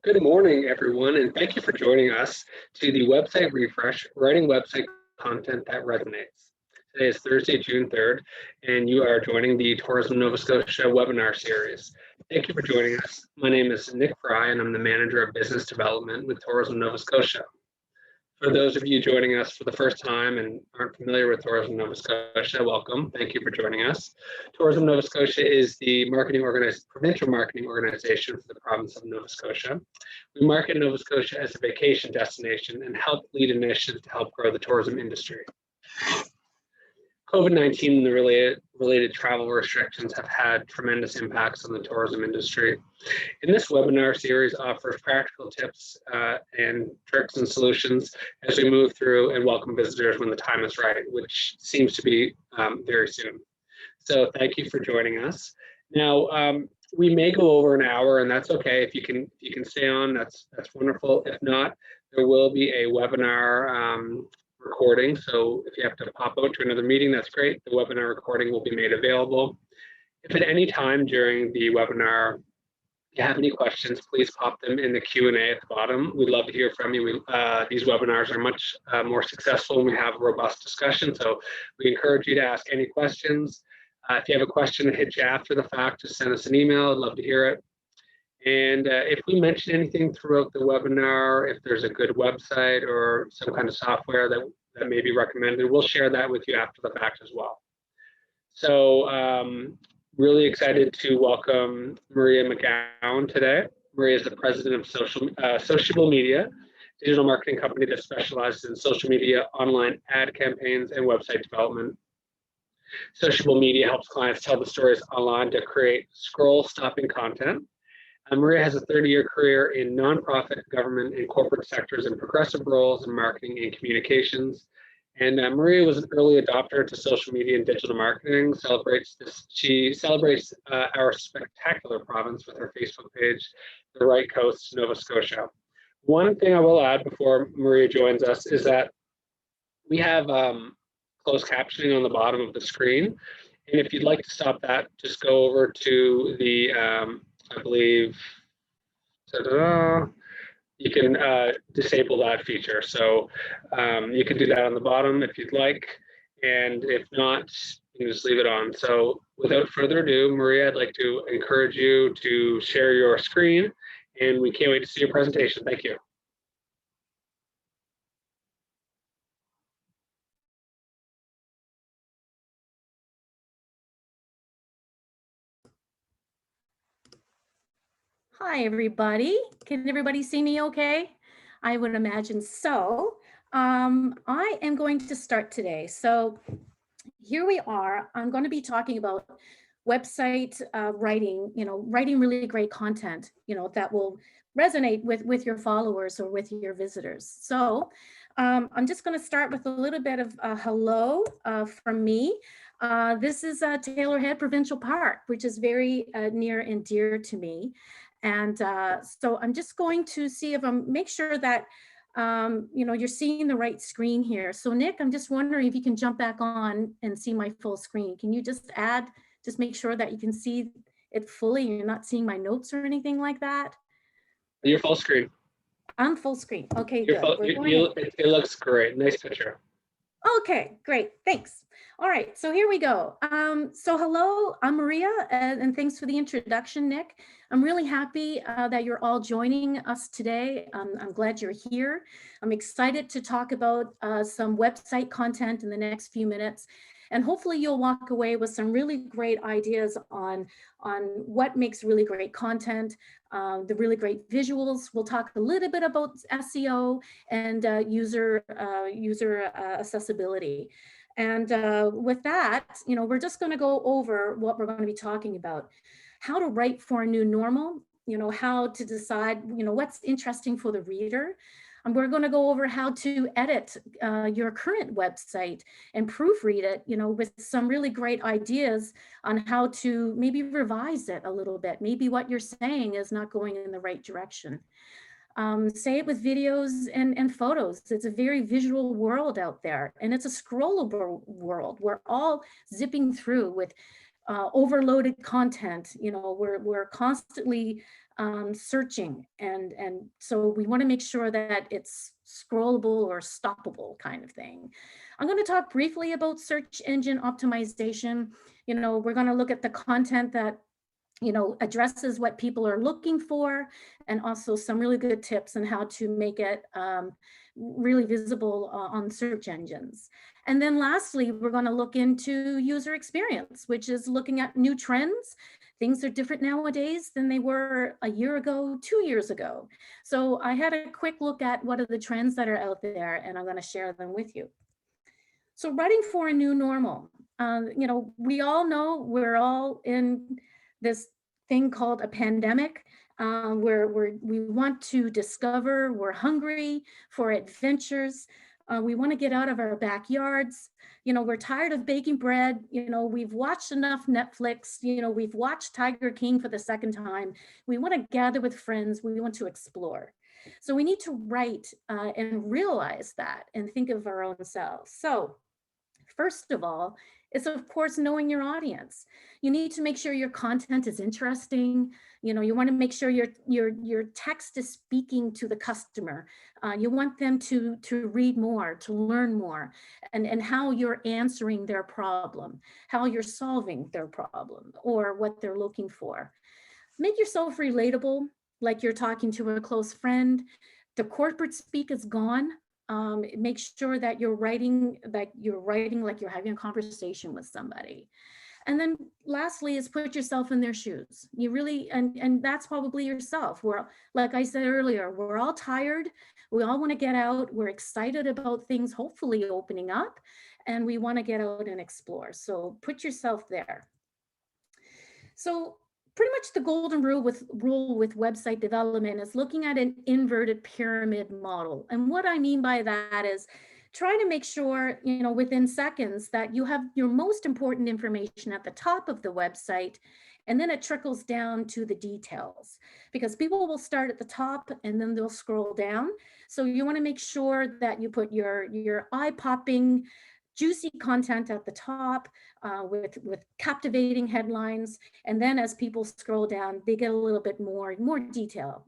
Good morning, everyone, and thank you for joining us to the website refresh, writing website content that resonates. Today is Thursday, June 3rd, and you are joining the Tourism Nova Scotia webinar series. Thank you for joining us. My name is Nick Fry, and I'm the Manager of Business Development with Tourism Nova Scotia. For those of you joining us for the first time and aren't familiar with Tourism Nova Scotia, welcome. Thank you for joining us. Tourism Nova Scotia is the provincial marketing organization for the province of Nova Scotia. We market Nova Scotia as a vacation destination and help lead initiatives to help grow the tourism industry. COVID-19 and the related travel restrictions have had tremendous impacts on the tourism industry. In this webinar series offers practical tips and tricks and solutions as we move through and welcome visitors when the time is right, which seems to be very soon. So thank you for joining us. Now, we may go over an hour, and that's okay. If you can stay on, that's wonderful. If not, there will be a webinar recording. So if you have to pop out to another meeting, that's great. The webinar recording will be made available. If at any time during the webinar you have any questions, please pop them in the Q&A at the bottom. We'd love to hear from you. These webinars are much more successful when we have a robust discussion. So we encourage you to ask any questions. If you have a question that hits you after the fact, just send us an email. I'd love to hear it. And if we mention anything throughout the webinar, if there's a good website or some kind of software that may be recommended, we'll share that with you after the fact as well. So really excited to welcome Maria McGowan today. Maria is the president of Sociable Media, digital marketing company that specializes in social media, online ad campaigns, and website development. Sociable Media helps clients tell the stories online to create scroll-stopping content. Maria has a 30-year career in nonprofit, government, and corporate sectors in progressive roles in marketing and communications. And Maria was an early adopter to social media and digital marketing. She celebrates our spectacular province with her Facebook page, The Right Coast, Nova Scotia. One thing I will add before Maria joins us is that we have closed captioning on the bottom of the screen. And if you'd like to stop that, just go over to the I believe, you can disable that feature. So you can do that on the bottom if you'd like, and if not, you can just leave it on. So without further ado, Maria, I'd like to encourage you to share your screen, and we can't wait to see your presentation. Thank you. Hi, everybody. Can everybody see me okay? I would imagine so. I am going to start today. So here we are. I'm going to be talking about website writing, writing really great content, that will resonate with your followers or with your visitors. So I'm just going to start with a little bit of hello from me. This is Taylor Head Provincial Park, which is very near and dear to me. And so I'm just going to see if make sure that you're seeing the right screen here. So Nick, I'm just wondering if you can jump back on and see my full screen. Can you just make sure that you can see it fully? You're not seeing my notes or anything like that? You're full screen. I'm full screen. Okay, good. It looks great. Nice picture. Okay, great. Thanks. All right, so here we go. So hello, I'm Maria, and thanks for the introduction, Nick. I'm really happy that you're all joining us today. I'm glad you're here. I'm excited to talk about some website content in the next few minutes. And hopefully you'll walk away with some really great ideas on what makes really great content, the really great visuals. We'll talk a little bit about SEO and user accessibility. And with that, we're just going to go over what we're going to be talking about. How to write for a new normal, how to decide, what's interesting for the reader. And we're going to go over how to edit your current website and proofread it, with some really great ideas on how to maybe revise it a little bit. Maybe what you're saying is not going in the right direction. Say it with videos and photos. It's a very visual world out there, and it's a scrollable world. We're all zipping through with overloaded content. We're constantly searching. And so we want to make sure that it's scrollable or stoppable kind of thing. I'm going to talk briefly about search engine optimization. We're going to look at the content that addresses what people are looking for, and also some really good tips on how to make it really visible on search engines. And then lastly, we're going to look into user experience, which is looking at new trends. Things are different nowadays than they were a year ago, 2 years ago. So I had a quick look at what are the trends that are out there, and I'm going to share them with you. So writing for a new normal. We all know we're all in this thing called a pandemic, where we want to discover, we're hungry for adventures. We want to get out of our backyards. We're tired of baking bread. We've watched enough Netflix. We've watched Tiger King for the second time. We want to gather with friends. We want to explore. So we need to write and realize that and think of our own selves. So first of all, it's of course knowing your audience. You need to make sure your content is interesting. You want to make sure your text is speaking to the customer. You want them to read more, to learn more, and how you're answering their problem, how you're solving their problem, or what they're looking for. Make yourself relatable, like you're talking to a close friend. The corporate speak is gone. Make sure that you're writing like you're having a conversation with somebody. And then lastly is put yourself in their shoes. You really, and that's probably yourself. Like I said earlier, we're all tired. We all want to get out. We're excited about things hopefully opening up, and we want to get out and explore. So put yourself there. So pretty much the golden rule with website development is looking at an inverted pyramid model. And what I mean by that is try to make sure, within seconds that you have your most important information at the top of the website, and then it trickles down to the details, because people will start at the top and then they'll scroll down. So you want to make sure that you put your eye-popping, juicy content at the top with captivating headlines. And then as people scroll down, they get a little bit more detail,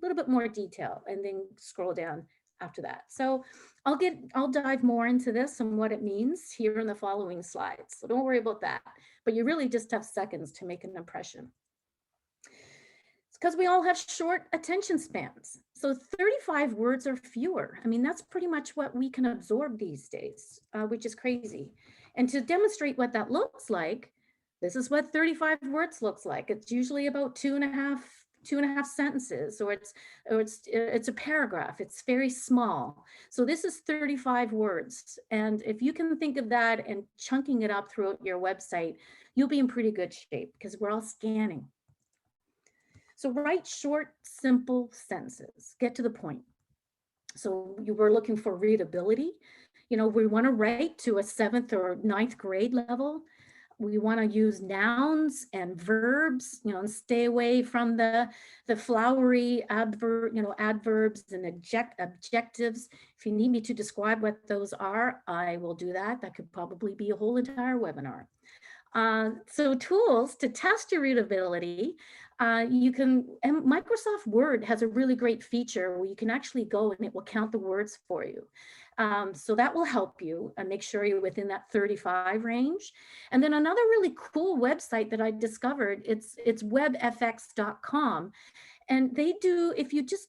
and then scroll down after that. So I'll dive more into this and what it means here in the following slides. So don't worry about that, but you really just have seconds to make an impression. It's because we all have short attention spans. So 35 words or fewer. I mean, that's pretty much what we can absorb these days, which is crazy. And to demonstrate what that looks like, this is what 35 words looks like. It's usually about two and a half sentences, or it's a paragraph. It's very small. So this is 35 words. And if you can think of that and chunking it up throughout your website, you'll be in pretty good shape, because we're all scanning. So write short, simple sentences, get to the point. So you were looking for readability. We want to write to a 7th or 9th grade level. We want to use nouns and verbs, and stay away from the flowery adverbs and adjectives. If you need me to describe what those are, I will do that. That could probably be a whole entire webinar. So tools to test your readability, and Microsoft Word has a really great feature where you can actually go and it will count the words for you. So that will help you and make sure you're within that 35 range. And then another really cool website that I discovered, it's webfx.com. And they do, if you just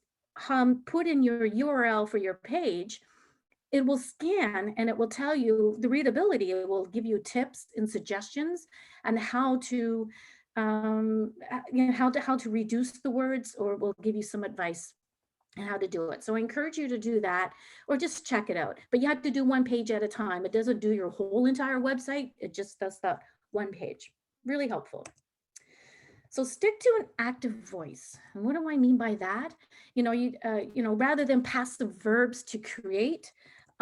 put in your URL for your page, it will scan and it will tell you the readability. It will give you tips and suggestions on how to, how to reduce the words, or will give you some advice on how to do it. So I encourage you to do that, or just check it out. But you have to do one page at a time. It doesn't do your whole entire website. It just does that one page. Really helpful. So stick to an active voice. And what do I mean by that? Rather than passive verbs to create,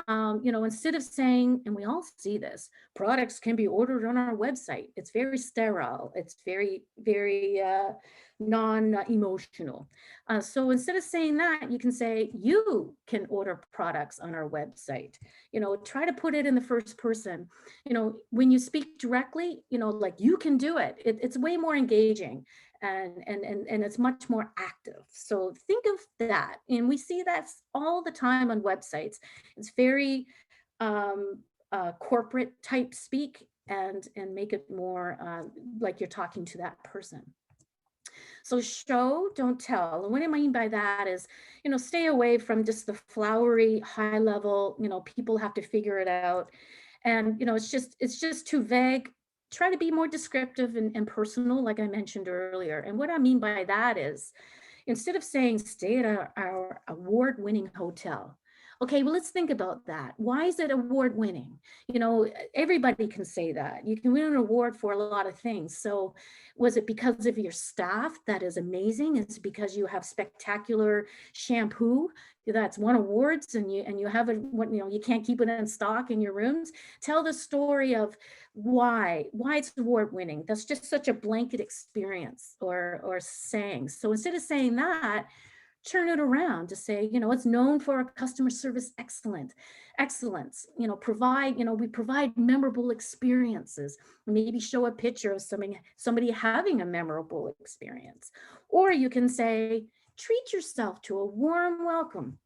instead of saying, and we all see this, products can be ordered on our website. It's very sterile. It's very, very non-emotional. So instead of saying that, you can say, you can order products on our website. Try to put it in the first person. When you speak directly, like you can do it. It's way more engaging. and it's much more active. So think of that. And we see that all the time on websites. It's very um, corporate type speak, and make it more like you're talking to that person. So show, don't tell. And what I mean by that is, stay away from just the flowery, high level, people have to figure it out. And, it's just too vague. Try to be more descriptive and personal, like I mentioned earlier. And what I mean by that is, instead of saying stay at our award-winning hotel. Okay, well, let's think about that. Why is it award-winning? Everybody can say that. You can win an award for a lot of things. So was it because of your staff that is amazing? Is it because you have spectacular shampoo that's won awards, and you have it, you can't keep it in stock in your rooms? Tell the story of why it's award winning. That's just such a blanket experience or saying. So instead of saying that, turn it around to say, it's known for our customer service excellence, we provide memorable experiences. Maybe show a picture of somebody having a memorable experience. Or you can say, treat yourself to a warm welcome,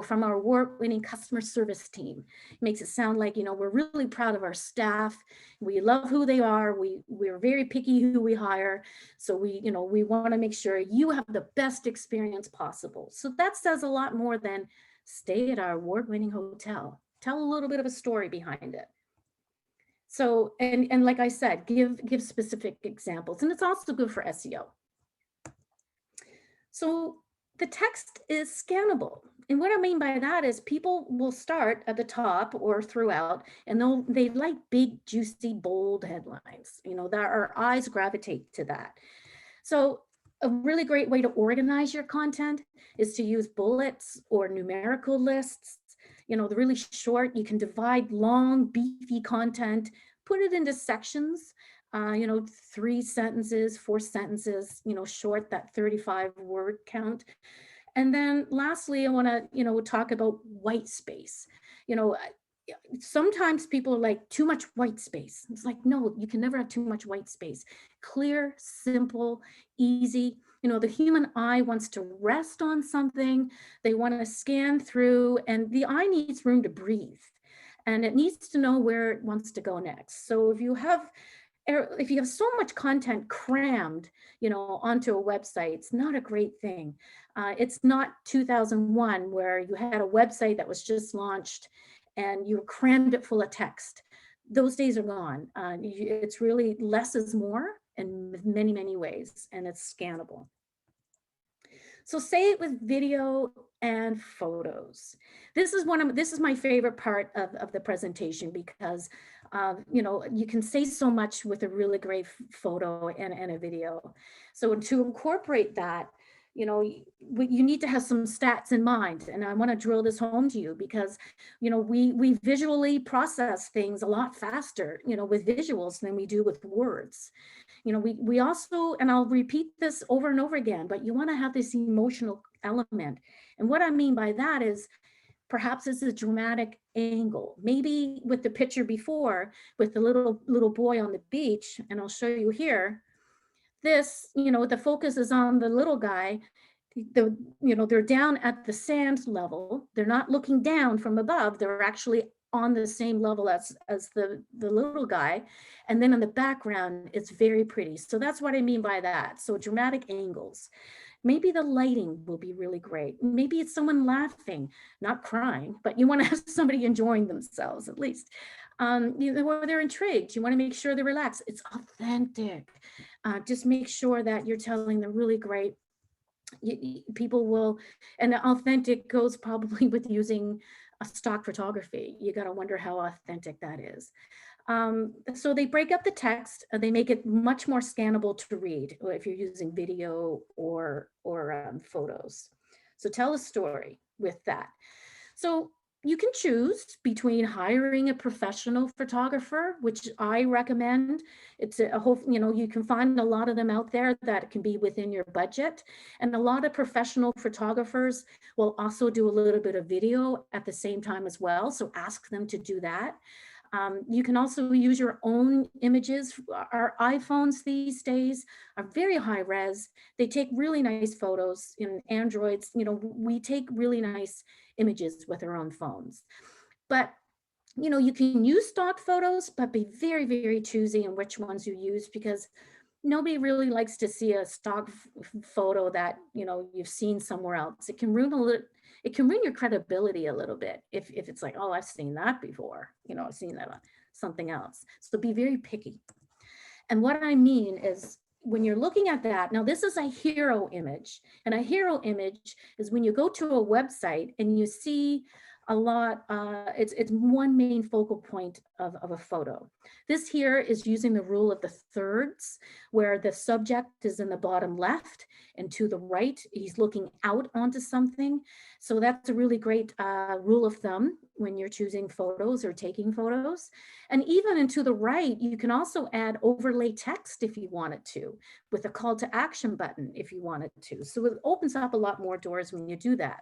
from our award-winning customer service team. It makes it sound like, we're really proud of our staff. We love who they are. We're very picky who we hire. So we want to make sure you have the best experience possible. So that says a lot more than stay at our award-winning hotel. Tell a little bit of a story behind it. So, and like I said, give specific examples. And it's also good for SEO. So the text is scannable. And what I mean by that is people will start at the top or throughout, and they like big, juicy, bold headlines, that our eyes gravitate to that. So a really great way to organize your content is to use bullets or numerical lists. The really short, you can divide long, beefy content, put it into sections, 3 sentences, 4 sentences, short, that 35 word count. And then lastly, I want to, talk about white space. Sometimes people are like, too much white space. It's like, no, you can never have too much white space. Clear, simple, easy. The human eye wants to rest on something. They want to scan through, and the eye needs room to breathe. And it needs to know where it wants to go next. So if you have so much content crammed, onto a website, it's not a great thing. It's not 2001 where you had a website that was just launched and you crammed it full of text. Those days are gone. It's really less is more in many, many ways, and it's scannable. So say it with video and photos. This is my favorite part of the presentation, because you can say so much with a really great photo and a video. So to incorporate that, you need to have some stats in mind. And I want to drill this home to you because, we visually process things a lot faster, with visuals than we do with words. We also, and I'll repeat this over and over again, but you want to have this emotional element. And what I mean by that is, perhaps it's a dramatic angle. Maybe with the picture before, with the little boy on the beach, and I'll show you here, this, the focus is on the little guy. They're down at the sand level. They're not looking down from above. They're actually on the same level as the little guy. And then in the background, it's very pretty. So that's what I mean by that. So dramatic angles. Maybe the lighting will be really great. Maybe it's someone laughing, not crying, but you want to have somebody enjoying themselves at least. Or they're intrigued. You want to make sure they're relaxed. It's authentic. Just make sure that you're telling them really great. People will, and authentic goes probably with using a stock photography. You got to wonder how authentic that is. So they break up the text, they make it much more scannable to read if you're using video or photos. So tell a story with that. So you can choose between hiring a professional photographer, which I recommend. It's a whole, you can find a lot of them out there that can be within your budget. And a lot of professional photographers will also do a little bit of video at the same time as well. So ask them to do that. You can also use your own images. Our iPhones these days are very high res. They take really nice photos. In Androids, you know, we take really nice images with our own phones. But you know, you can use stock photos, but be very, very choosy in which ones you use, because nobody really likes to see a stock photo that, you know, you've seen somewhere else. It can ruin it can ruin your credibility a little bit if it's like, oh, I've seen that before, you know, I've seen that on something else. So be very picky. And what I mean is, when you're looking at that, now this is a hero image, and a hero image is when you go to a website and you see a lot, it's one main focal point of a photo. This here is using the rule of the thirds, where the subject is in the bottom left, and to the right, he's looking out onto something. So that's a really great rule of thumb when you're choosing photos or taking photos. And even into the right, you can also add overlay text if you wanted to, with a call to action button if you wanted to. So it opens up a lot more doors when you do that.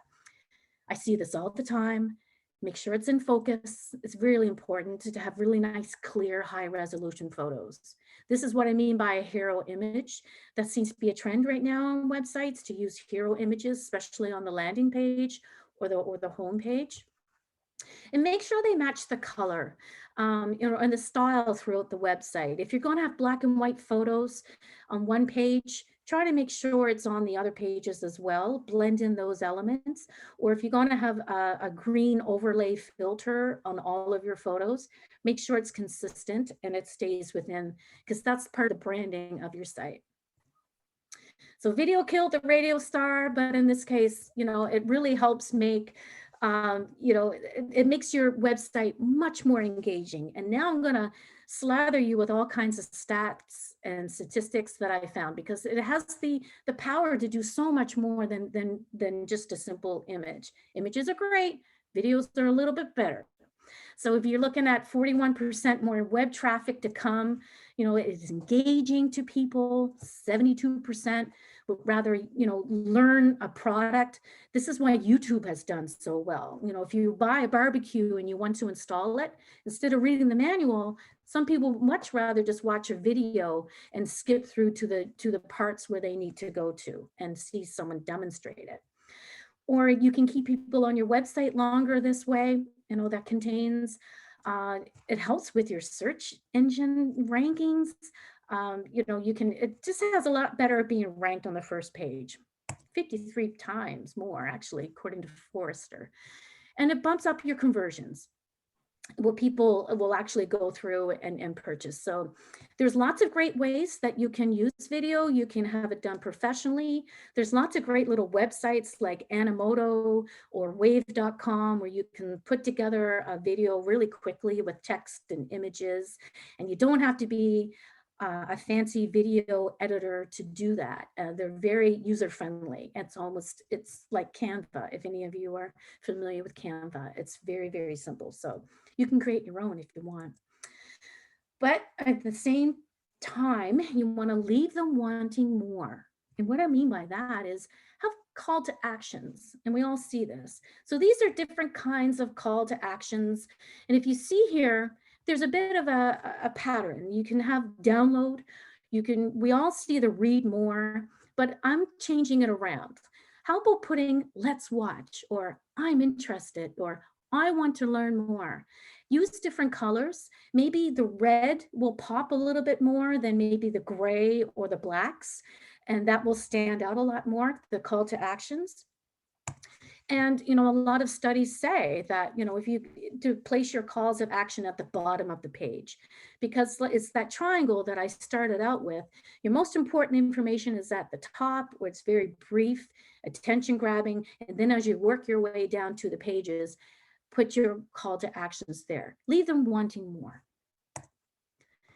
I see this all the time. Make sure it's in focus. It's really important to have really nice, clear, high resolution photos. This is what I mean by a hero image. That seems to be a trend right now on websites, to use hero images, especially on the landing page or the home page. And make sure they match the color, you know, and the style throughout the website. If you're going to have black and white photos on one page, try to make sure it's on the other pages as well. Blend in those elements. Or if you're going to have a green overlay filter on all of your photos, make sure it's consistent and it stays within, because that's part of the branding of your site. So video killed the radio star, but in this case, you know, it really helps make, you know, it makes your website much more engaging. And now I'm going to slather you with all kinds of stats and statistics that I found, because it has the power to do so much more than just a simple image. Images are great, videos are a little bit better. So if you're looking at 41% more web traffic to come, you know, it is engaging to people. 72% would rather, you know, learn a product. This is why YouTube has done so well. You know, if you buy a barbecue and you want to install it, instead of reading the manual, some people would much rather just watch a video and skip through to the parts where they need to go to and see someone demonstrate it. Or you can keep people on your website longer this way. You know, that contains, it helps with your search engine rankings. You know, it just has a lot better at being ranked on the first page, 53 times more actually, according to Forrester. And it bumps up your conversions. Well, people will actually go through and purchase. So there's lots of great ways that you can use video. You can have it done professionally. There's lots of great little websites like Animoto or wave.com, where you can put together a video really quickly with text and images. And you don't have to be a fancy video editor to do that. They're very user-friendly. It's like Canva. If any of you are familiar with Canva, it's very, very simple. So you can create your own if you want. But at the same time, you want to leave them wanting more. And what I mean by that is have call to actions. And we all see this. So these are different kinds of call to actions. And if you see here, there's a bit of a pattern. You can have download. We all see the read more, but I'm changing it around. How about putting let's watch, or I'm interested, or I want to learn more? Use different colors. Maybe the red will pop a little bit more than maybe the gray or the blacks, and that will stand out a lot more, the call to actions. And, you know, a lot of studies say that, you know, if you to place your calls of action at the bottom of the page, because it's that triangle that I started out with. Your most important information is at the top, where it's very brief, attention grabbing. And then as you work your way down to the pages, put your call to actions there. Leave them wanting more.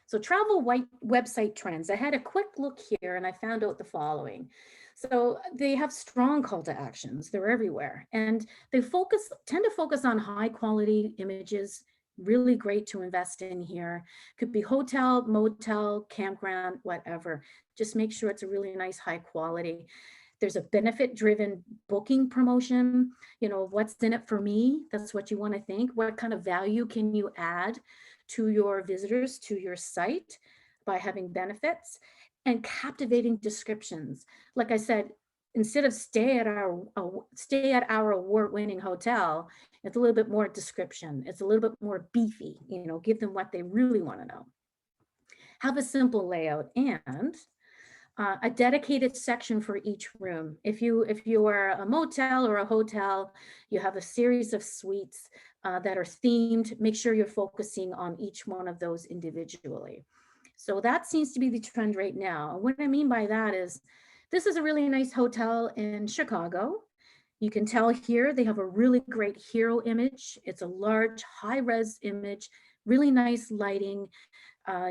So travel website trends. I had a quick look here and I found out the following. So they have strong call to actions. They're everywhere. And they tend to focus on high quality images, really great to invest in here. Could be hotel, motel, campground, whatever. Just make sure it's a really nice high quality. There's a benefit driven booking promotion. You know, what's in it for me? That's what you want to think. What kind of value can you add to your visitors to your site by having benefits and captivating descriptions. Like I said, instead of stay at our award-winning hotel, it's a little bit more description. It's a little bit more beefy, give them what they really want to know. Have a simple layout and a dedicated section for each room. If you are a motel or a hotel, you have a series of suites that are themed. Make sure you're focusing on each one of those individually. So that seems to be the trend right now. What I mean by that is, this is a really nice hotel in Chicago. You can tell here they have a really great hero image. It's a large, high-res image, really nice lighting.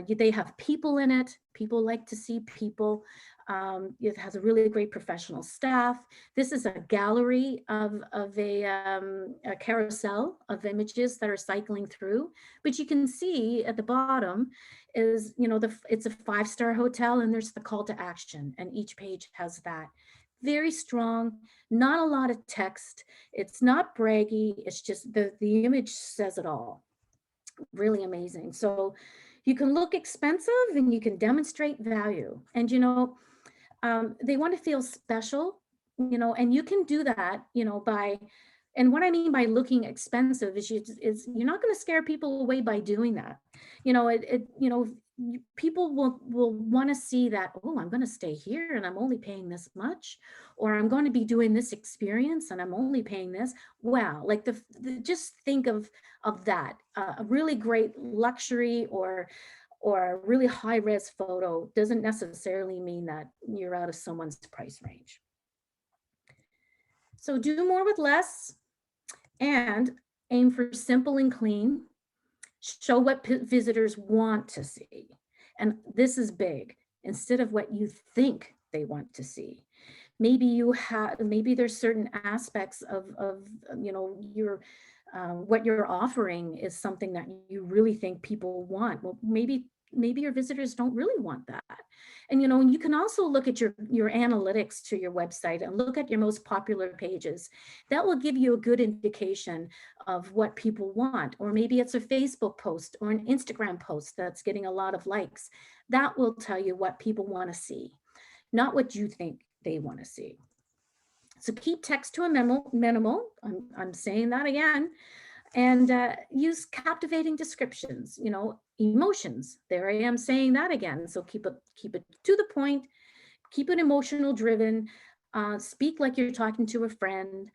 They have people in it. People like to see people. It has a really great professional staff. This is a gallery of a carousel of images that are cycling through. But you can see at the bottom is, it's a 5-star hotel, and there's the call to action, and each page has that. Very strong, not a lot of text. It's not braggy. It's just the image says it all. Really amazing. So you can look expensive and you can demonstrate value. And, they want to feel special, and you can do that, by, and what I mean by looking expensive is you're not going to scare people away by doing that. People will want to see that, oh, I'm going to stay here and I'm only paying this much, or I'm going to be doing this experience and I'm only paying this. Wow. Like just think of that, a really great luxury or a really high res photo doesn't necessarily mean that you're out of someone's price range. So do more with less and aim for simple and clean. Show what visitors want to see. And this is big, instead of what you think they want to see. Maybe there's certain aspects of your what you're offering is something that you really think people want. Well, maybe your visitors don't really want that. And you can also look at your analytics to your website and look at your most popular pages. That will give you a good indication of what people want. Or maybe it's a Facebook post or an Instagram post that's getting a lot of likes. That will tell you what people want to see, not what you think they want to see. So keep text to a minimal. I'm saying that again. And use captivating descriptions, emotions. There I am saying that again. So keep it to the point, keep it emotional driven, speak like you're talking to a friend,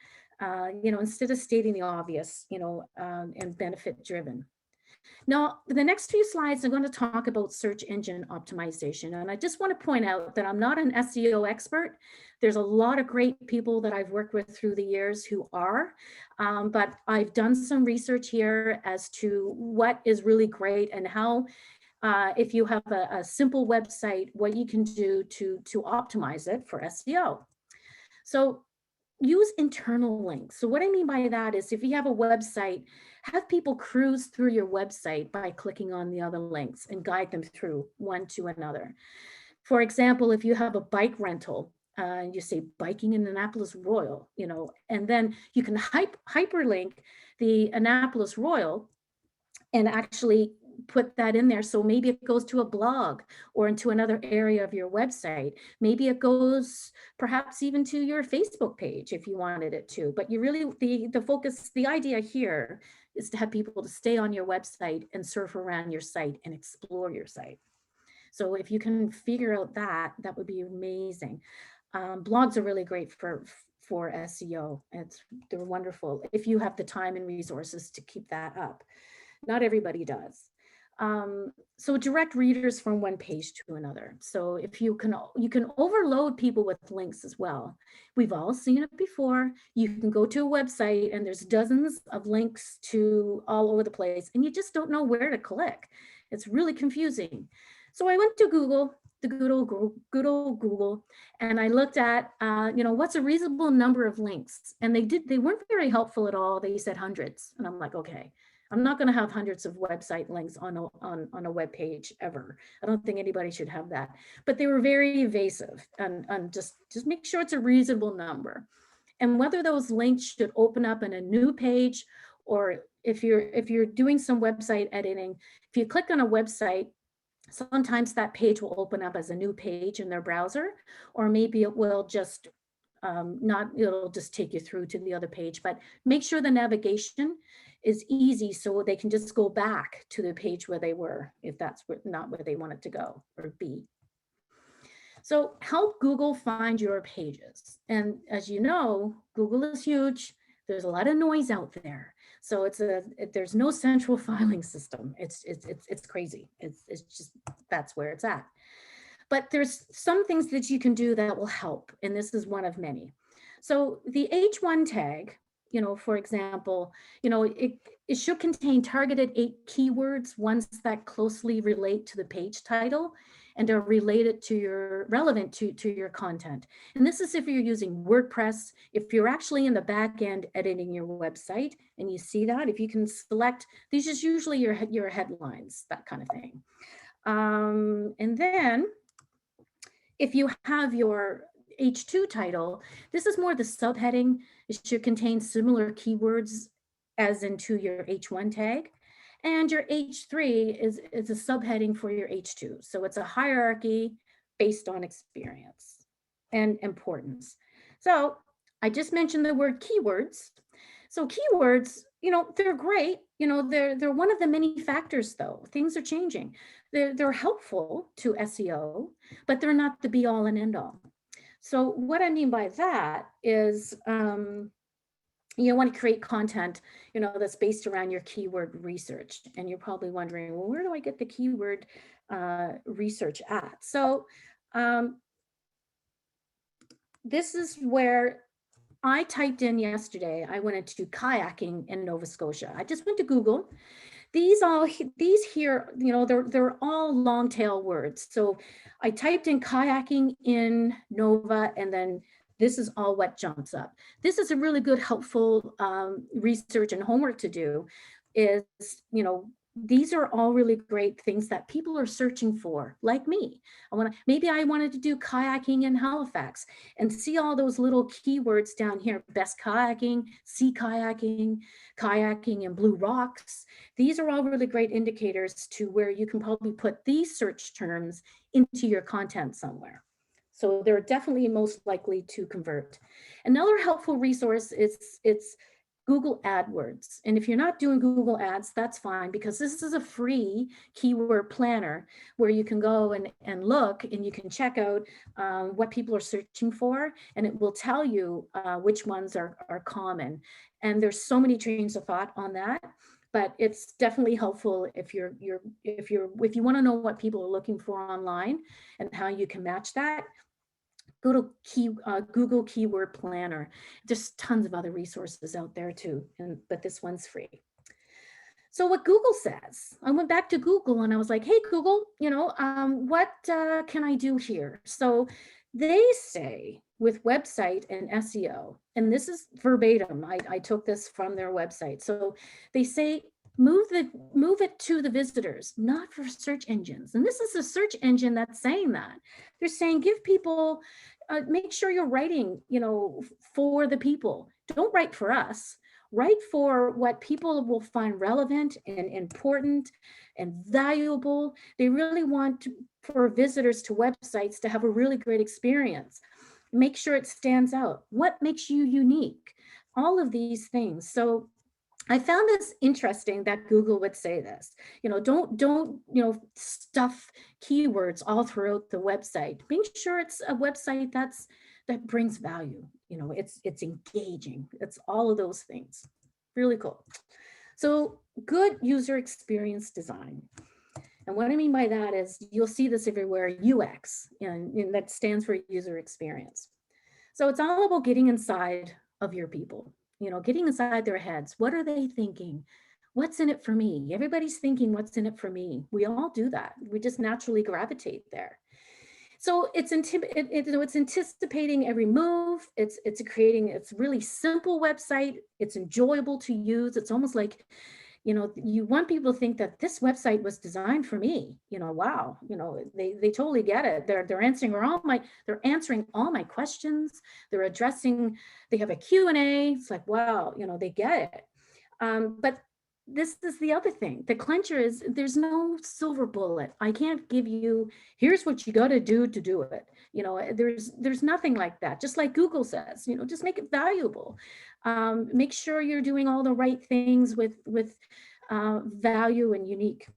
instead of stating the obvious, and benefit driven. Now, the next few slides, I'm going to talk about search engine optimization. And I just want to point out that I'm not an SEO expert. There's a lot of great people that I've worked with through the years who are, but I've done some research here as to what is really great and how, if you have a simple website, what you can do to optimize it for SEO. So use internal links. So what I mean by that is, if you have a website, have people cruise through your website by clicking on the other links and guide them through one to another. For example, if you have a bike rental, you say biking in Annapolis Royal, and then you can hyperlink the Annapolis Royal and actually put that in there. So maybe it goes to a blog or into another area of your website. Maybe it goes perhaps even to your Facebook page if you wanted it to. But you really, the focus, the idea here is to have people to stay on your website and surf around your site and explore your site. So if you can figure out that would be amazing. Blogs are really great for SEO. They're wonderful if you have the time and resources to keep that up. Not everybody does. So direct readers from one page to another. So if you can overload people with links as well. We've all seen it before. You can go to a website and there's dozens of links to all over the place and you just don't know where to click. It's really confusing. So I went to Google, the good old Google, and I looked at, what's a reasonable number of links? And they weren't very helpful at all. They said hundreds. And I'm like, okay. I'm not going to have hundreds of website links on a web page ever. I don't think anybody should have that. But they were very evasive, and just make sure it's a reasonable number. And whether those links should open up in a new page or if you're doing some website editing, if you click on a website, sometimes that page will open up as a new page in their browser, or maybe it will just it'll just take you through to the other page, but make sure the navigation is easy so they can just go back to the page where they were, if that's not where they wanted to go or be. So help Google find your pages. And as you know, Google is huge. There's a lot of noise out there. So there's no central filing system. It's crazy. It's just, that's where it's at. But there's some things that you can do that will help, and this is one of many. So the H1 tag, for example, it should contain targeted 8 keywords, ones that closely relate to the page title and are relevant to your content. And this is if you're using WordPress, if you're actually in the back end editing your website and you see that, if you can select, these is usually your headlines, that kind of thing. And then if you have your H2 title, this is more the subheading. It should contain similar keywords as into your H1 tag. And your H3 is a subheading for your H2. So it's a hierarchy based on experience and importance. So I just mentioned the word keywords. So keywords, they're great. They're one of the many factors, though. Things are changing. They're helpful to SEO, but they're not the be all and end all. So what I mean by that is you want to create content, that's based around your keyword research. And you're probably wondering, well, where do I get the keyword research at? So this is where I typed in yesterday, I went into kayaking in Nova Scotia. I just went to Google. These here, they're all long tail words. So I typed in kayaking in Nova, and then this is all what jumps up. This is a really good, helpful research and homework to do is, these are all really great things that people are searching for, like me. Maybe I wanted to do kayaking in Halifax and see all those little keywords down here, best kayaking, sea kayaking, kayaking in Blue Rocks. These are all really great indicators to where you can probably put these search terms into your content somewhere. So they're definitely most likely to convert. Another helpful resource is it's Google AdWords. And if you're not doing Google Ads, that's fine, because this is a free keyword planner where you can go and look and you can check out what people are searching for, and it will tell you which ones are common. And there's so many trains of thought on that, but it's definitely helpful if you want to know what people are looking for online and how you can match that. Go to Google Keyword Planner. There's tons of other resources out there too, but this one's free. So what Google says, I went back to Google and I was like, hey, Google, what can I do here? So they say with website and SEO, and this is verbatim, I took this from their website. So they say, move it to the visitors, not for search engines. And this is a search engine that's saying that. They're saying, give people, make sure you're writing, for the people. Don't write for us. Write for what people will find relevant and important and valuable. They really want for visitors to websites to have a really great experience. Make sure it stands out. What makes you unique? All of these things. So I found this interesting that Google would say this, don't stuff keywords all throughout the website. Make sure it's a website that brings value. It's engaging. It's all of those things. Really cool. So good user experience design. And what I mean by that is you'll see this everywhere, UX, and that stands for user experience. So it's all about getting inside of your people. Getting inside their heads. What are they thinking? What's in it for me? Everybody's thinking, what's in it for me? We all do that. We just naturally gravitate there. So it's anticipating every move. It's really simple website. It's enjoyable to use. It's almost like, you want people to think that this website was designed for me. Wow, they totally get it. They're answering all my questions. They have a Q&A. It's like, wow, they get it. But this is the other thing. The clincher is there's no silver bullet. I can't give you, here's what you got to do it. There's nothing like that. Just like Google says, just make it valuable. Make sure you're doing all the right things with value and unique.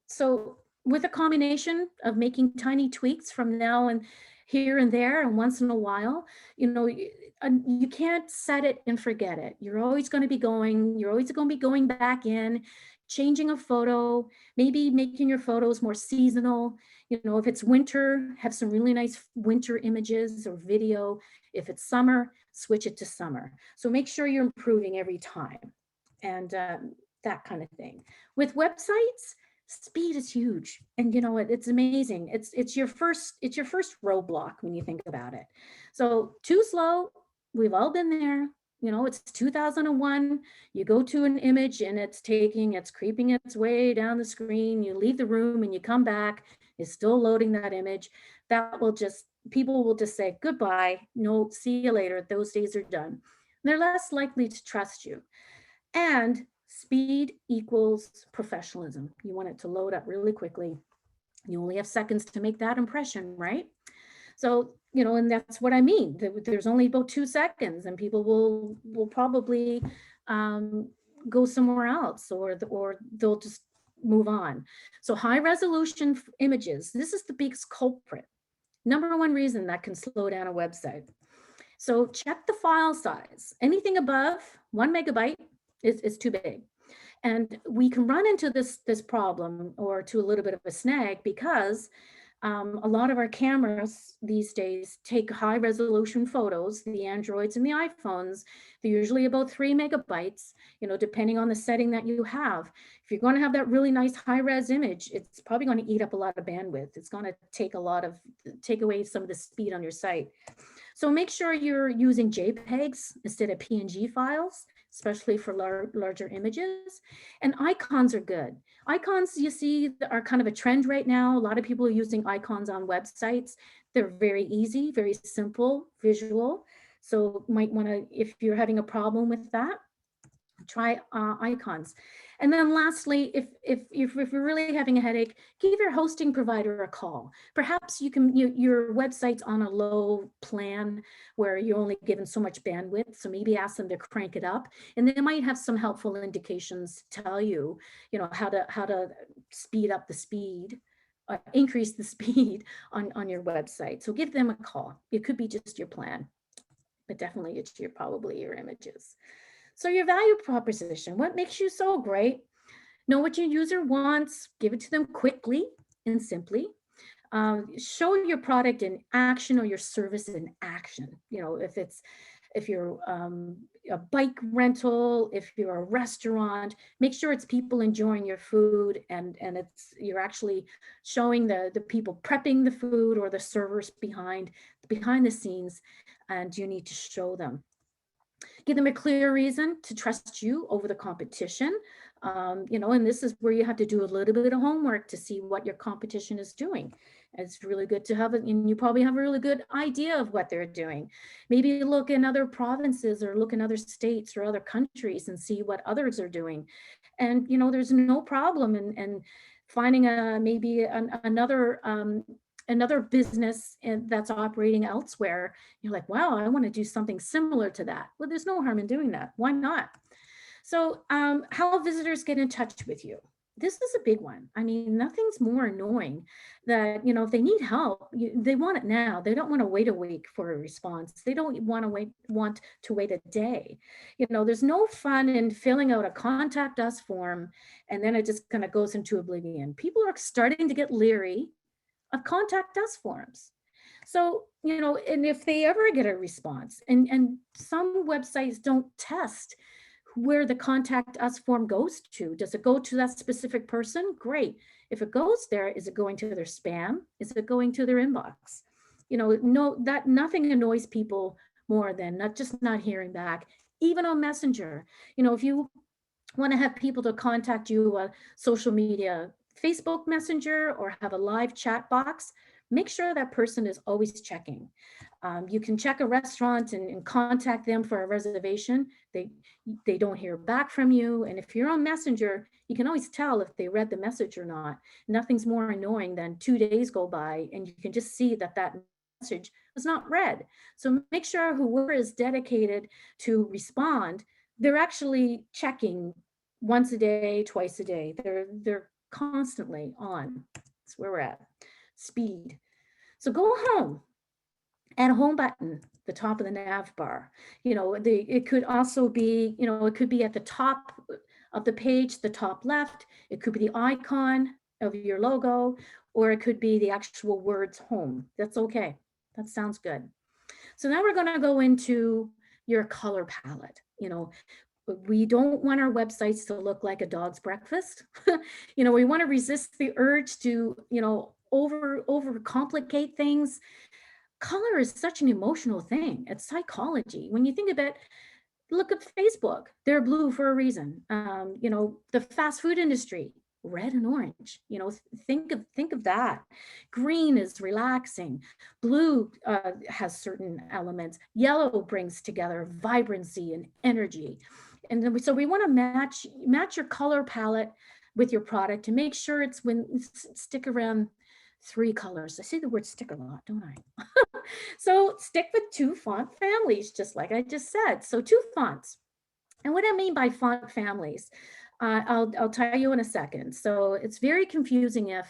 So with a combination of making tiny tweaks from now and here and there and once in a while, you can't set it and forget it. You're always going to be going back in, changing a photo, maybe making your photos more seasonal. If it's winter, have some really nice winter images or video. If it's summer, switch it to summer. So make sure you're improving every time, and that kind of thing. With websites, speed is huge, and it's amazing. It's your first roadblock when you think about it. So too slow, we've all been there. It's 2001, you go to an image and it's creeping its way down the screen, you leave the room and you come back, it's still loading that image. People will just say goodbye, no, see you later, those days are done. They're less likely to trust you. And speed equals professionalism. You want it to load up really quickly. You only have seconds to make that impression, right? So, and that's what I mean. There's only about 2 seconds, and people will probably go somewhere else, or they'll just move on. So high resolution images, this is the biggest culprit. Number one reason that can slow down a website. So check the file size. Anything above 1 megabyte is too big. And we can run into this problem, or to a little bit of a snag, because a lot of our cameras these days take high resolution photos, the Androids and the iPhones. They're usually about 3 megabytes, depending on the setting that you have. If you're going to have that really nice high res image, it's probably going to eat up a lot of bandwidth. It's going to take away some of the speed on your site. So make sure you're using JPEGs instead of PNG files, especially for larger images. And icons are good. Icons, you see, are kind of a trend right now. A lot of people are using icons on websites. They're very easy, very simple, visual. So might want to, if you're having a problem with that, try icons. And then lastly, if you're really having a headache, give your hosting provider a call. Perhaps your website's on a low plan where you're only given so much bandwidth. So maybe ask them to crank it up, and they might have some helpful indications to tell you, how to speed up the speed, increase the speed on your website. So give them a call. It could be just your plan, but definitely it's probably your images. So your value proposition, what makes you so great? Know what your user wants, give it to them quickly and simply. Show your product in action, or your service in action. If you're a bike rental, if you're a restaurant, make sure it's people enjoying your food, and you're actually showing the people prepping the food, or the servers behind the scenes, and you need to show them. Give them a clear reason to trust you over the competition. And this is where you have to do a little bit of homework to see what your competition is doing. It's really good to have it, and you probably have a really good idea of what they're doing. Maybe look in other provinces, or look in other states or other countries, and see what others are doing. And, there's no problem in finding maybe another business that's operating elsewhere. You're like, wow, I want to do something similar to that. Well, there's no harm in doing that. Why not? So how visitors get in touch with you. This is a big one. I mean, nothing's more annoying that, if they need help, they want it now. They don't want to wait a week for a response. They don't want to wait a day. There's no fun in filling out a contact us form, and then it just kind of goes into oblivion. People are starting to get leery of contact us forms. So, and if they ever get a response, and some websites don't test where the contact us form goes to. Does it go to that specific person? Great. If it goes there, is it going to their spam? Is it going to their inbox? Nothing annoys people more than not hearing back, even on Messenger. If you want to have people to contact you on social media, Facebook Messenger, or have a live chat box, make sure that person is always checking. You can check a restaurant and contact them for a reservation. They don't hear back from you. And if you're on Messenger, you can always tell if they read the message or not. Nothing's more annoying than 2 days go by and you can just see that that message was not read. So make sure whoever is dedicated to respond, they're actually checking once a day, twice a day. They're constantly on. That's where we're at. Speed. So go home. Add a home button, the top of the nav bar. It could also be, it could be at the top of the page, the top left. It could be the icon of your logo, or it could be the actual words home. That's okay. That sounds good. So now we're going to go into your color palette. We don't want our websites to look like a dog's breakfast. We want to resist the urge to, over complicate things. Color is such an emotional thing. It's psychology. When you think of it, look at Facebook. They're blue for a reason. The fast food industry, red and orange. Think of that. Green is relaxing. Blue has certain elements. Yellow brings together vibrancy and energy. And then so we want to match your color palette with your product to make sure it's stick around 3 colors. I say the word stick a lot, don't I? So stick with 2 font families, just like I just said. So 2 fonts. And what I mean by font families, I'll tell you in a second. So it's very confusing if,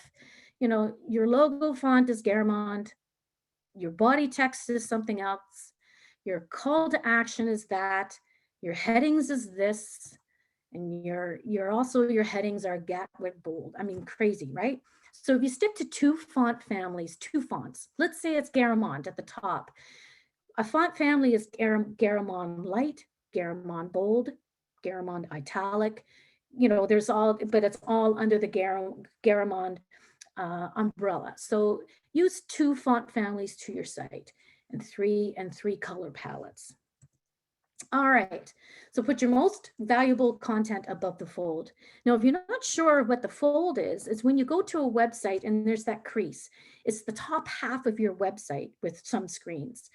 your logo font is Garamond, your body text is something else, your call to action is that, your headings is this, and your headings are Gatwick bold. I mean, crazy, right? So if you stick to 2 font families, 2 fonts, let's say it's Garamond at the top. A font family is Garamond light, Garamond bold, Garamond italic. There's all, but it's all under the Garamond umbrella. So use 2 font families to your site and 3 color palettes. All right, so put your most valuable content above the fold. Now, if you're not sure what the fold is, it's when you go to a website and there's that crease. It's the top half of your website with some screens.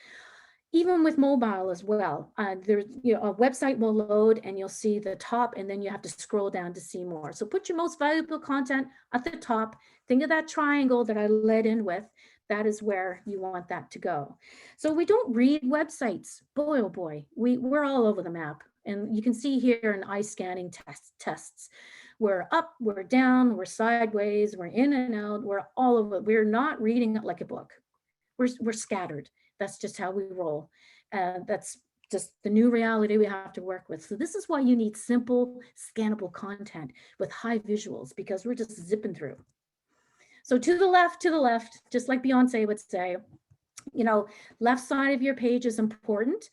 Even with mobile as well, there's a website will load and you'll see the top and then you have to scroll down to see more. So put your most valuable content at the top. Think of that triangle that I led in with. That is where you want that to go. So we don't read websites. Boy, oh boy, we're all over the map. And you can see here in eye scanning tests. We're up, we're down, we're sideways, we're in and out, we're all over. We're not reading it like a book. We're scattered. That's just how we roll. That's just the new reality we have to work with. So this is why you need simple, scannable content with high visuals, because we're just zipping through. So to the left, just like Beyonce would say, left side of your page is important.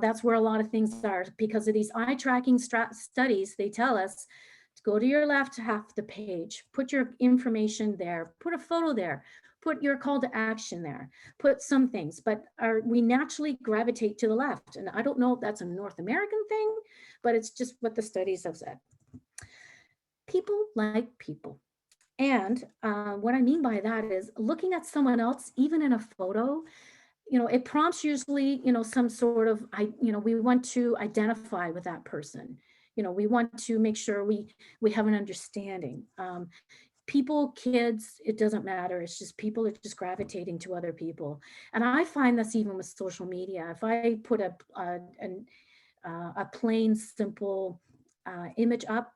That's where a lot of things are, because of these eye tracking studies. They tell us to go to your left half of the page, put your information there, put a photo there, put your call to action there, put some things, but we naturally gravitate to the left. And I don't know if that's a North American thing, but it's just what the studies have said. People like people. And what I mean by that is looking at someone else, even in a photo, it prompts usually, some sort of, we want to identify with that person. We want to make sure we have an understanding. People, kids, it doesn't matter. It's just people are just gravitating to other people. And I find this even with social media. If I put a plain, simple image up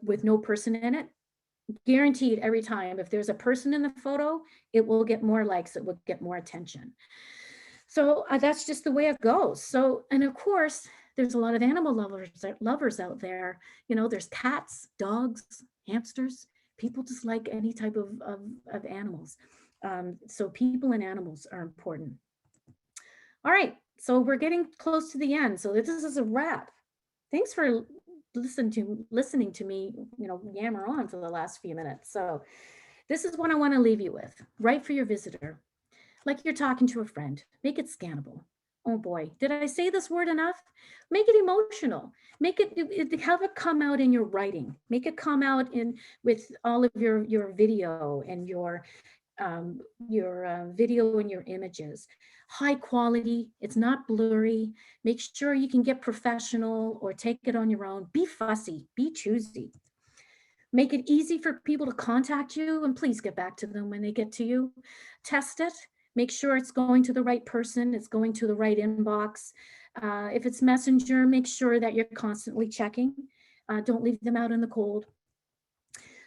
with no person in it, guaranteed every time, if there's a person in the photo, it will get more likes, it will get more attention. So that's just the way it goes. So, and of course, there's a lot of animal lovers out there. There's cats, dogs, hamsters. People just like any type of animals. So people and animals are important. All right, so we're getting close to the end. So this is a wrap. Thanks for listening to me, yammer on for the last few minutes. So this is what I want to leave you with. Write for your visitor, like you're talking to a friend. Make it scannable. Oh boy, did I say this word enough? Make it emotional. Make it have it come out in your writing. Make it come out in with all of your video and your video and your images. High quality, it's not blurry. Make sure you can get professional or take it on your own. Be fussy, be choosy. Make it easy for people to contact you, and please get back to them when they get to you. Test it. Make sure it's going to the right person, it's going to the right inbox. If it's Messenger, make sure that you're constantly checking. Don't leave them out in the cold.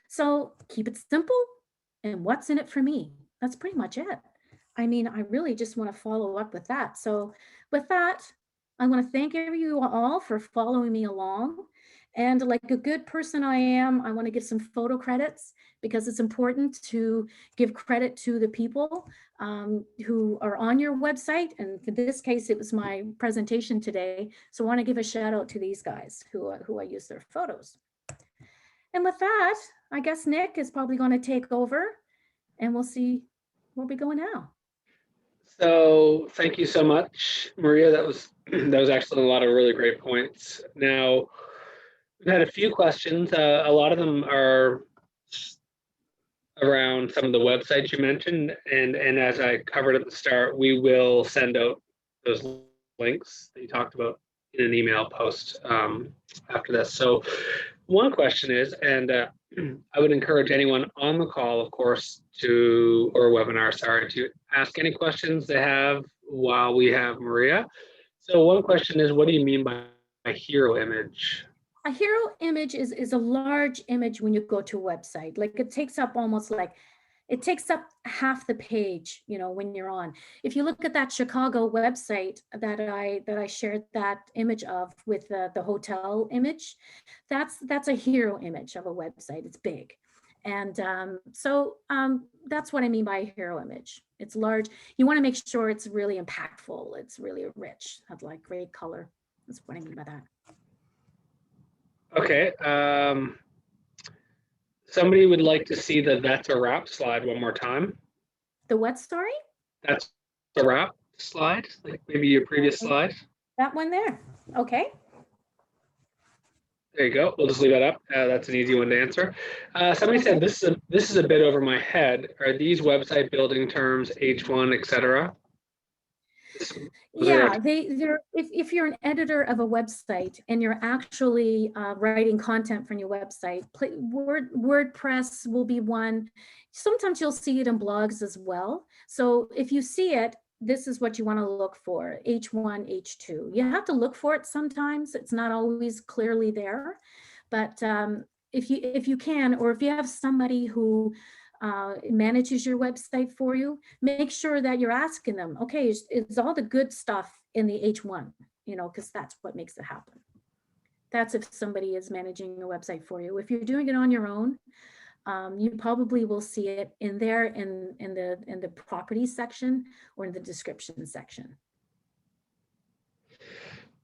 So keep it simple. And what's in it for me? That's pretty much it. I mean, I really just want to follow up with that. So with that, I want to thank you all for following me along. And like a good person I am, I want to give some photo credits because it's important to give credit to the people who are on your website. And in this case, it was my presentation today. So I want to give a shout out to these guys who I use their photos. And with that, I guess Nick is probably going to take over and we'll see where we go now. So thank you so much, Maria. That was actually a lot of really great points. Now, we've had a few questions. A lot of them are around some of the websites you mentioned. And as I covered at the start, we will send out those links that you talked about in an email post after this. So one question is, and I would encourage anyone on the call, of course, or webinar, sorry, to ask any questions they have while we have Maria. So one question is, what do you mean by a hero image? A hero image is a large image when you go to a website. Like it takes up it takes up half the page, when you're on. If you look at that Chicago website that I shared that image of with the hotel image, that's a hero image of a website. It's big. And that's what I mean by a hero image. It's large. You want to make sure it's really impactful. It's really rich, have like great color. That's what I mean by that. Okay. Somebody would like to see the "That's a Wrap" slide one more time. The what, sorry? That's a wrap slide, like maybe your previous slide. That one there. Okay. There you go. We'll just leave that up. That's an easy one to answer. Somebody said this is a bit over my head. Are these website building terms H1, etc.? Yeah, if you're an editor of a website and you're actually writing content from your website, WordPress will be one. Sometimes you'll see it in blogs as well. So if you see it, this is what you want to look for, H1, H2. You have to look for it sometimes. It's not always clearly there. But if you can, or if you have somebody who manages your website for you, make sure that you're asking them, okay, is all the good stuff in the H1, because that's what makes it happen. That's if somebody is managing your website for you. If you're doing it on your own, you probably will see it in there in the properties section or in the description section.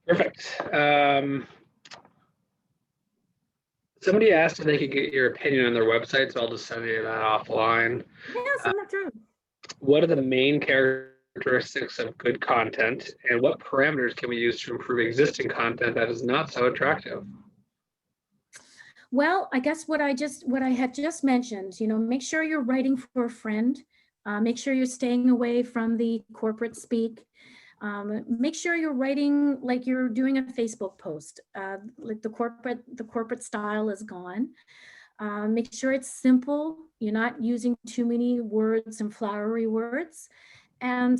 Perfect. Somebody asked if they could get your opinion on their website, so I'll just send you that offline. Yes, I'm not true. What are the main characteristics of good content, and what parameters can we use to improve existing content that is not so attractive? Well, I guess what I had just mentioned, make sure you're writing for a friend. Make sure you're staying away from the corporate speak. Make sure you're writing like you're doing a Facebook post. Like the corporate style is gone. Make sure it's simple. You're not using too many words and flowery words. And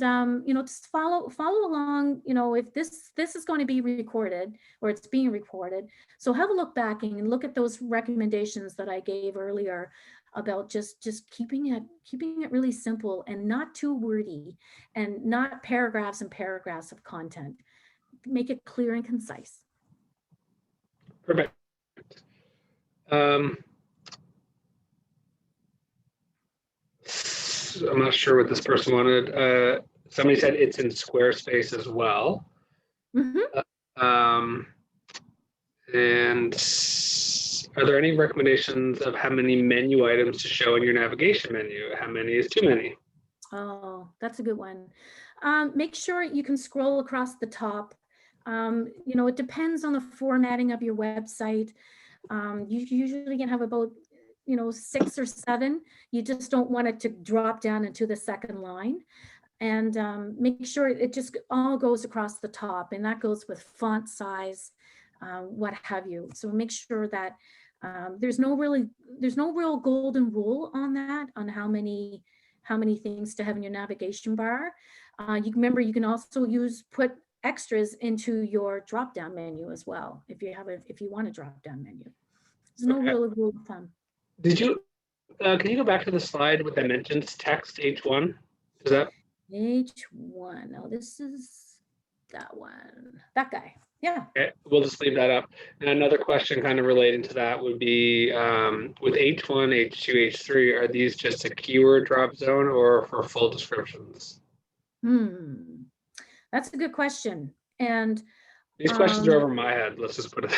just follow along. If this is going to be recorded or it's being recorded, so have a look back and look at those recommendations that I gave earlier about just keeping it really simple and not too wordy and not paragraphs and paragraphs of content. Make it clear and concise. Perfect. I'm not sure what this person wanted. Somebody said it's in Squarespace as well. Mm-hmm. And are there any recommendations of how many menu items to show in your navigation menu? How many is too many? Oh, that's a good one. Make sure you can scroll across the top. It depends on the formatting of your website. You usually can have about 6 or 7, you just don't want it to drop down into the second line. And make sure it just all goes across the top, and that goes with font size, what have you. So make sure that there's no real golden rule on that, on how many things to have in your navigation bar. You remember, you can also put extras into your drop down menu as well, if you want a drop down menu. There's no Okay. real rule of thumb. Did you, can you go back to the slide with dimensions text H1? Is that? H1. Oh, this is that one. That guy. Yeah. Okay, we'll just leave that up. And another question kind of relating to that would be, with H1, H2, H3, are these just a keyword drop zone or for full descriptions? That's a good question. And these questions are over my head. Let's just put it.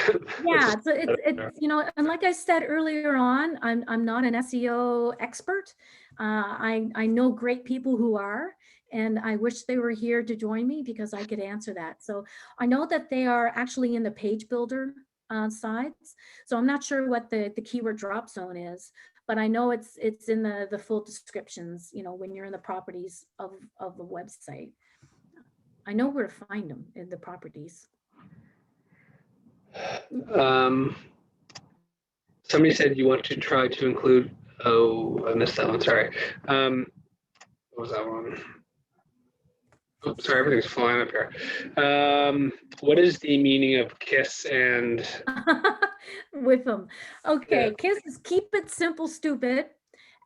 Yeah, so it's and like I said earlier on, I'm not an SEO expert. I know great people who are, and I wish they were here to join me because I could answer that. So I know that they are actually in the page builder sides. So I'm not sure what the keyword drop zone is, but I know it's in the full descriptions, when you're in the properties of the website. I know where to find them in the properties. Somebody said you want to try to include, I missed that one, sorry. What was that one? Oh, sorry, everything's flying up here. What is the meaning of KISS and? With them. Okay, Yeah. KISS is keep it simple, stupid.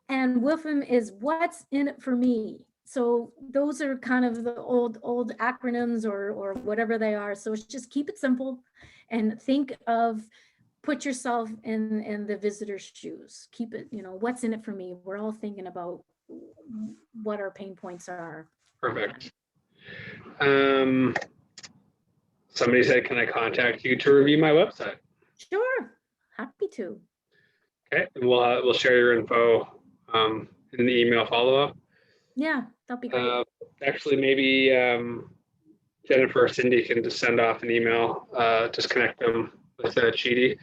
And with them is what's in it for me. So those are kind of the old acronyms or whatever they are. So it's just keep it simple and put yourself in the visitor's shoes. Keep it, what's in it for me. We're all thinking about what our pain points are. Perfect. Somebody said, can I contact you to review my website? Sure, happy to. Okay, and we'll share your info in the email follow-up. Yeah, that'd be great. Actually, maybe Jennifer or Cindy can just send off an email, just connect them with Chidi.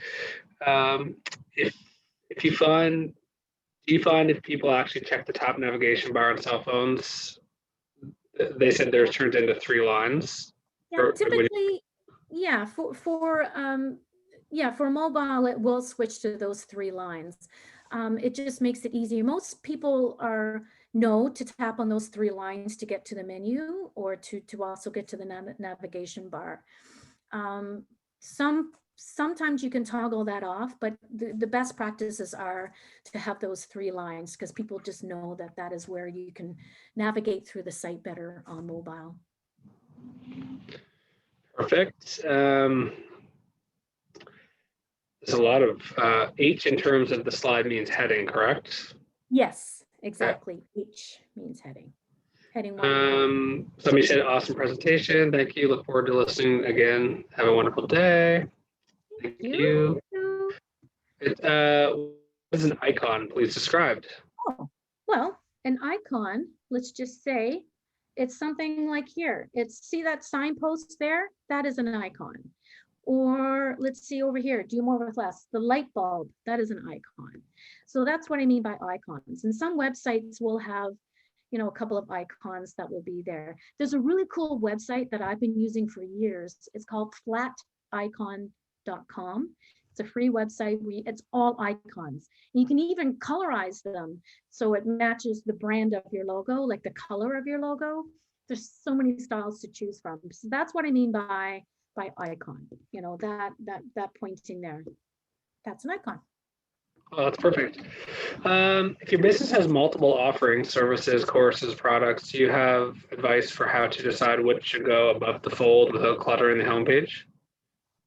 If you find, do you find if people actually check the top navigation bar on cell phones, they said theirs turns into 3 lines? Yeah, typically, yeah, for mobile, it will switch to those 3 lines. It just makes it easier. Most people know to tap on those 3 lines to get to the menu or to also get to the navigation bar. Sometimes you can toggle that off, but the best practices are to have those 3 lines because people just know that is where you can navigate through the site better on mobile. Perfect. There's a lot of H in terms of the slide means heading, correct? Yes, exactly. H means heading. Heading 1. Somebody said awesome presentation. Thank you. Look forward to listening again. Have a wonderful day. Thank you. What is an icon? Please describe. Oh, well, an icon, let's just say it's something like here. See that signpost there? That is an icon. Or let's see over here, do more with less. The light bulb, that is an icon. So that's what I mean by icons. And some websites will have, a couple of icons that will be there. There's a really cool website that I've been using for years. It's called flaticon.com. It's a free website. It's all icons. And you can even colorize them so it matches the brand of your logo, like the color of your logo. There's so many styles to choose from. So that's what I mean by icon, that pointing there. That's an icon. Oh, that's perfect. If your business has multiple offerings, services, courses, products, do you have advice for how to decide which should go above the fold without cluttering the homepage?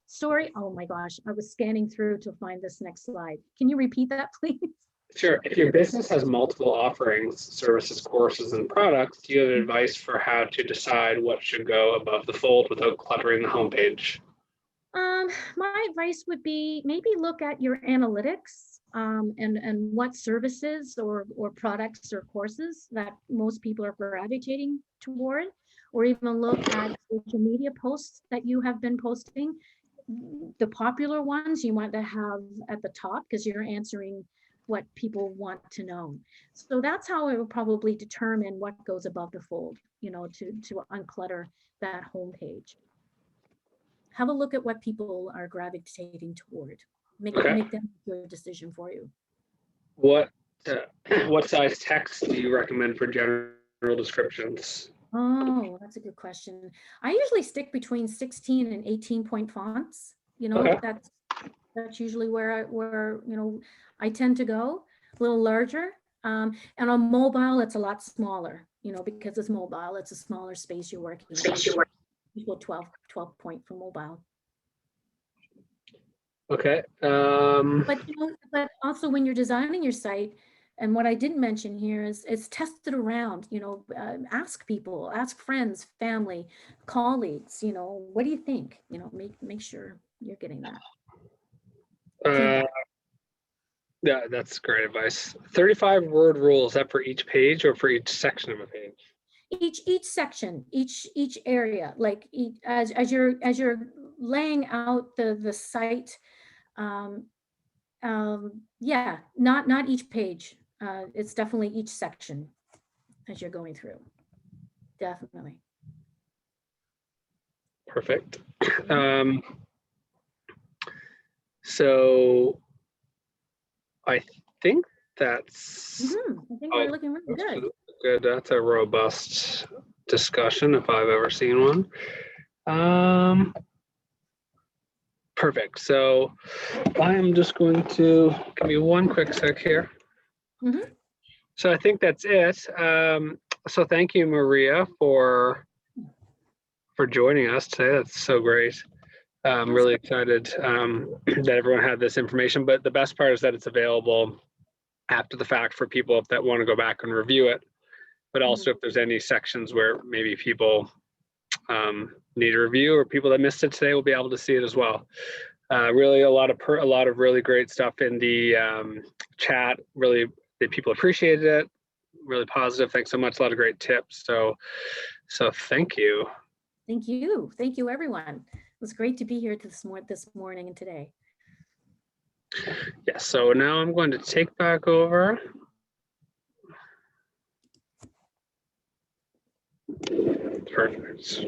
Sorry, oh my gosh, I was scanning through to find this next slide. Can you repeat that, please? Sure. If your business has multiple offerings, services, courses, and products, do you have advice for how to decide what should go above the fold without cluttering the homepage? My advice would be maybe look at your analytics and what services or products or courses that most people are gravitating toward, or even look at social media posts that you have been posting. The popular ones you want to have at the top because you're answering what people want to know. So that's how I will probably determine what goes above the fold, to unclutter that homepage. Have a look at what people are gravitating toward. Make them make a decision for you. What size text do you recommend for general descriptions? Oh, that's a good question. I usually stick between 16 and 18 point fonts. That's usually where I tend to go, a little larger. And on mobile, it's a lot smaller, because it's mobile, it's a smaller space you're working in. Equal 12 point for mobile. Okay. But also when you're designing your site, and what I didn't mention here is test it around, ask people, ask friends, family, colleagues, what do you think? Make sure you're getting that. Yeah, that's great advice. 35-word rule, is that for each page or for each section of a page? Each section, each area, like as you're laying out the site, yeah, not each page. It's definitely each section as you're going through. Definitely. Perfect. So I think that's. I think we're looking really good. Good. That's a robust discussion if I've ever seen one. Perfect. So I am just going to give me one quick sec here. So I think that's it. So thank you, Maria, for joining us today. That's so great. I'm really excited that everyone had this information, but the best part is that it's available after the fact for people that want to go back and review it, but also if there's any sections where maybe people need a review or people that missed it today will be able to see it as well. Really a lot of really great stuff in the chat. Really, that people appreciated it. Really positive. Thanks so much. A lot of great tips. So thank you. Thank you, everyone. It was great to be here this morning and today. Yeah, so now I'm going to take back over. Perfect.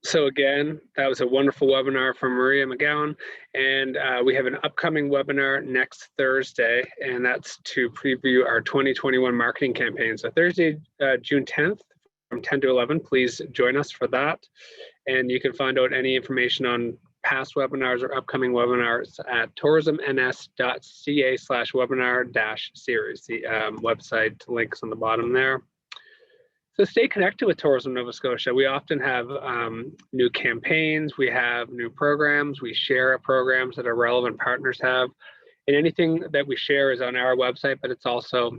So again, that was a wonderful webinar from Maria McGowan, and we have an upcoming webinar next Thursday, and that's to preview our 2021 marketing campaign. So Thursday, June 10th from 10 to 11, please join us for that. And you can find out any information on past webinars or upcoming webinars at tourismns.ca/webinar-series. The website links on the bottom there. So stay connected with Tourism Nova Scotia. We often have new campaigns, we have new programs, we share programs that our relevant partners have. And anything that we share is on our website, but it's also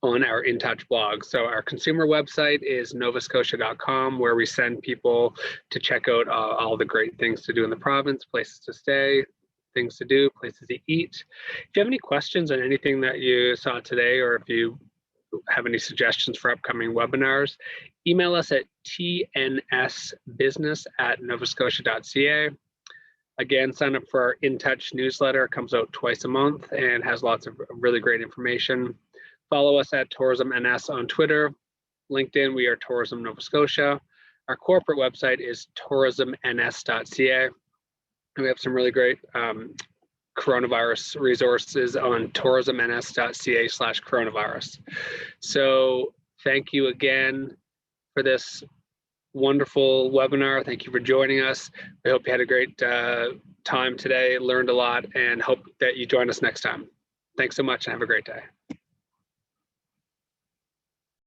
on our InTouch blog. So our consumer website is novascotia.com, where we send people to check out all the great things to do in the province, places to stay, things to do, places to eat. If you have any questions on anything that you saw today, or if you have any suggestions for upcoming webinars, email us at tnsbusiness@novascotia.ca. Again, sign up for our InTouch newsletter. It comes out twice a month and has lots of really great information. Follow us at Tourism NS on Twitter. LinkedIn, we are Tourism Nova Scotia. Our corporate website is tourismns.ca. We have some really great coronavirus resources on tourismns.ca/coronavirus. So thank you again for this wonderful webinar. Thank you for joining us. I hope you had a great time today, learned a lot, and hope that you join us next time. Thanks so much and have a great day.